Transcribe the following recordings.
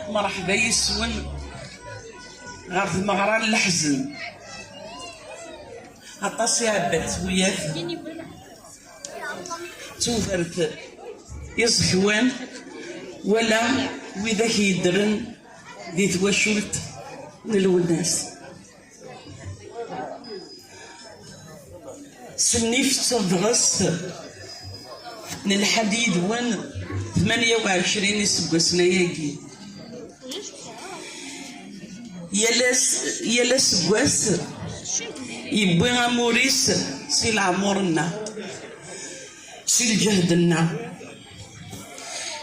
مرحبا يسون غير ثمغران الحزن عطاس يعبت وياك توثرت يصحوان ولا وذاك يدرن دي توشلت للوناس سنيف تضغس للحديد وان 28 سنة ياكي يلا سكواس يبوي غاموريس سي العمرنا سي الجهدنا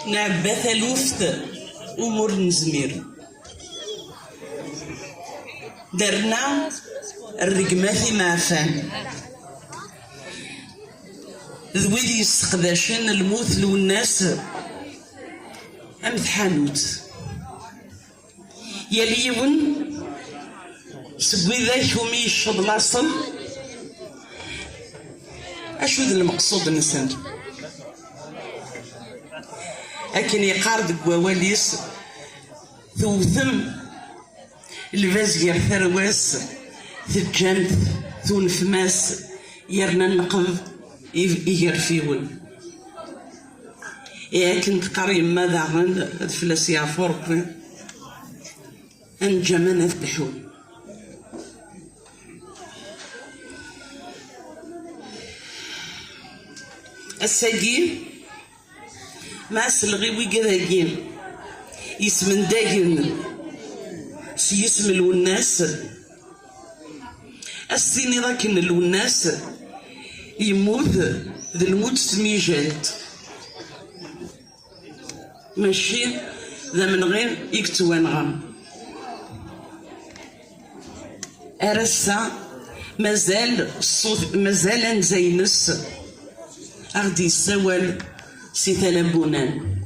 نعبا ثلوفت أمور نزمير درنا الرقمات معفان ذويد يستقداشن الموت لو الناس أم تحانوت يليون سقوي ذاك ومي يشد لاصل أشو ذا المقصود الإنسان لكن يقارد قواليس ثوثم الفازير ثرواس ثجانت ثونف ماس يرنا النقض يغرفيون كنت قريب ماذا عن فلاس يعفور أن جمانة بحول الساقين ما سلغي قذاقين يسمن داقين سي يسم الوناس السيني ذاكن الوناس يموت ذا الموت سميجات ماشي ذا من غير يكتوان غام أرسا مازال الصوت مازال نزينس أغدي السوال سي ثلبونان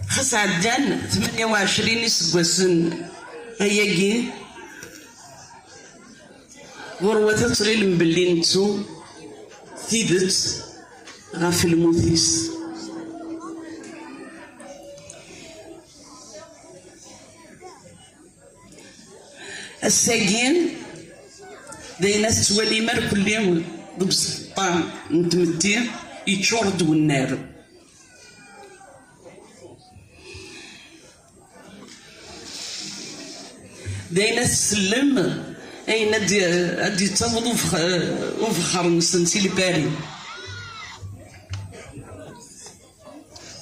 خاص عدان 28 سكواسن هياكي غروة تطريل مبلي نتو ثيدت غاف الموثيس الساقين داينا تتولي مار كل يوم بسطان نتمدي يتشورد والنار داينا تسلم أين أدي تنظر وفخر نسنسي لباري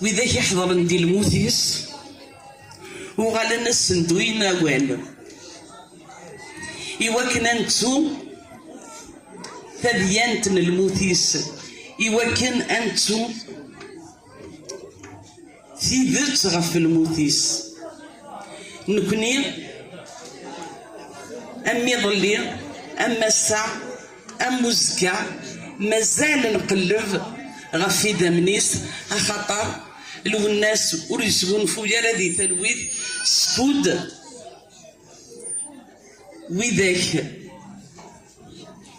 وإذا يحضر ندي الموثيس وغالا نسندوين أوان إوا كنا نتو تبيانتن الموثيس إوا كان أنتو ثيبت غف الموثيس نكني أمي ظلي أما الساعة أم الزكاة مازال نقلب غفي دمنيس خاطر لو الناس وريسون فويا رادي تلويد سكود وذاك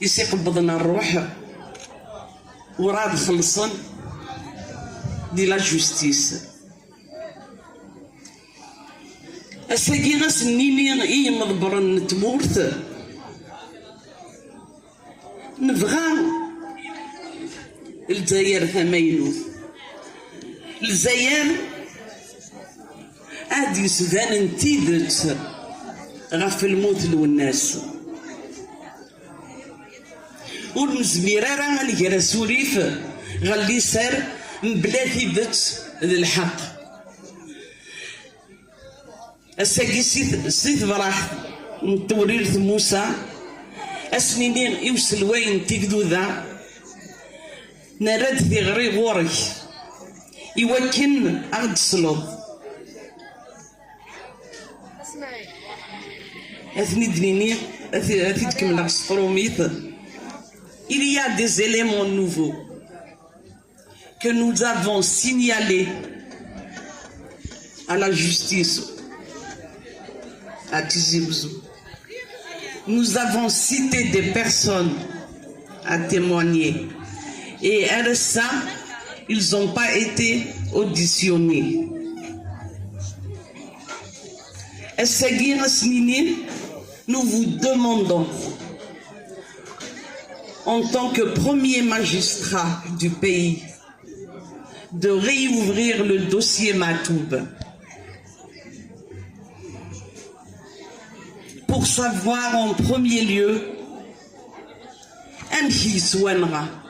يسيقبضنا الروح وراد خلصن دي لا جوستيس الساقي غاس النيني إيه مضبرن تمورث نبغى الجزائر ثمينوث الجزائر عاد يسفان نتيدت غف الموت والناس ونزمير راه نقرا سوليف غالي سار بلا ثيبت للحق الساقي سيث براح نتوريرث موسى اسنينين يوصل وين تيكدو ذا نرد في غري غورك يوكن أغد صلوب أثني دنيني أثني تكمل سطروميث il y a des éléments nouveaux que nous avons signalés à la justice à Tizi Ouzou. Nous avons cité des personnes à témoigner et à ça, ils n'ont pas été auditionnés. nous vous demandons, en tant que premier magistrat du pays, de réouvrir le dossier Matoub pour savoir en premier lieu أنهي سوانغا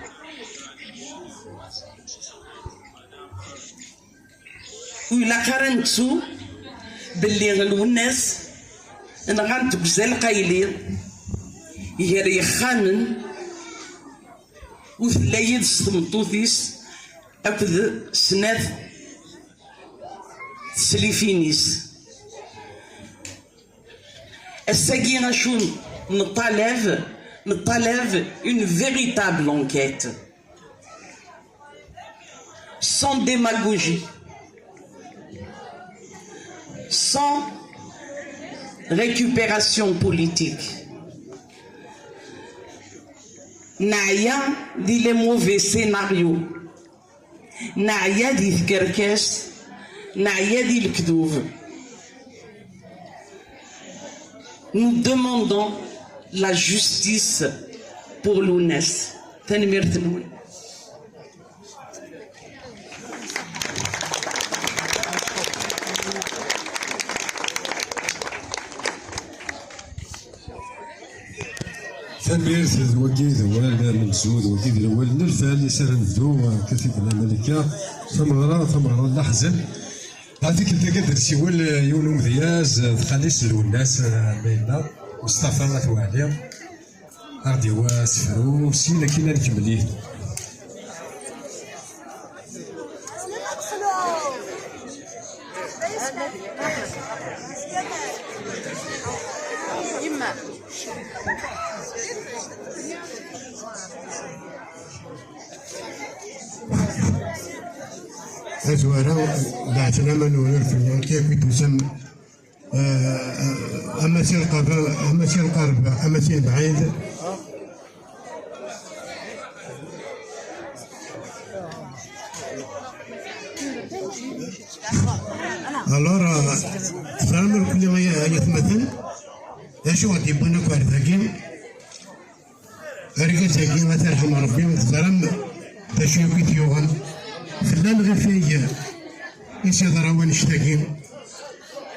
وإلا قارنتو باللي الناس نغانت بزال قايلين يهري خانن وثلايد ستمطوثيس أكد سنات سليفينيس الساقي غاشون نطالب une véritable enquête sans démagogie, sans récupération politique. Naya dit les mauvais scénarios, Naya dit Kerkes, Naya dit le Kdouv. Nous demandons la justice pour l'UNES. Tanmirtnoun. تنمير وكيد ولا منسود وكيد الاول نرفع يسال نبدو كتب الملكه ثمره الاحزن هذيك اللي قدر سيول يولو مذياز خالص الناس بينا مصطفى ثوالي غادي هو سفرو سينا كينا نكمليه أزوارا بعثنا منور في كيف تسمى أمثيل قرب أمثيل بعيد ألورا فرامر كل ما يتمثل إيش هو تبون كوارثاكين أرجع ساكين ما ترحم ربي وتزرم تشوفي تيوغن فلان غير فيا يسير روان اشتاقين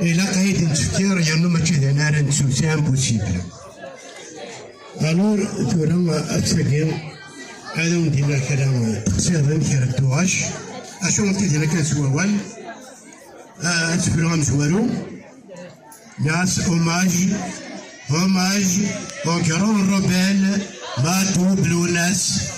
إلا قايد نتفكر يانو ما كذا نار نسو سام بوسيبل ألور تورم أتساقين هذا ندير كلام تقصير نكير الدواش أشو نتيجة كان سوال أتفرغ مسوارو ناس hommage au grand rebelle Matoub l'UNES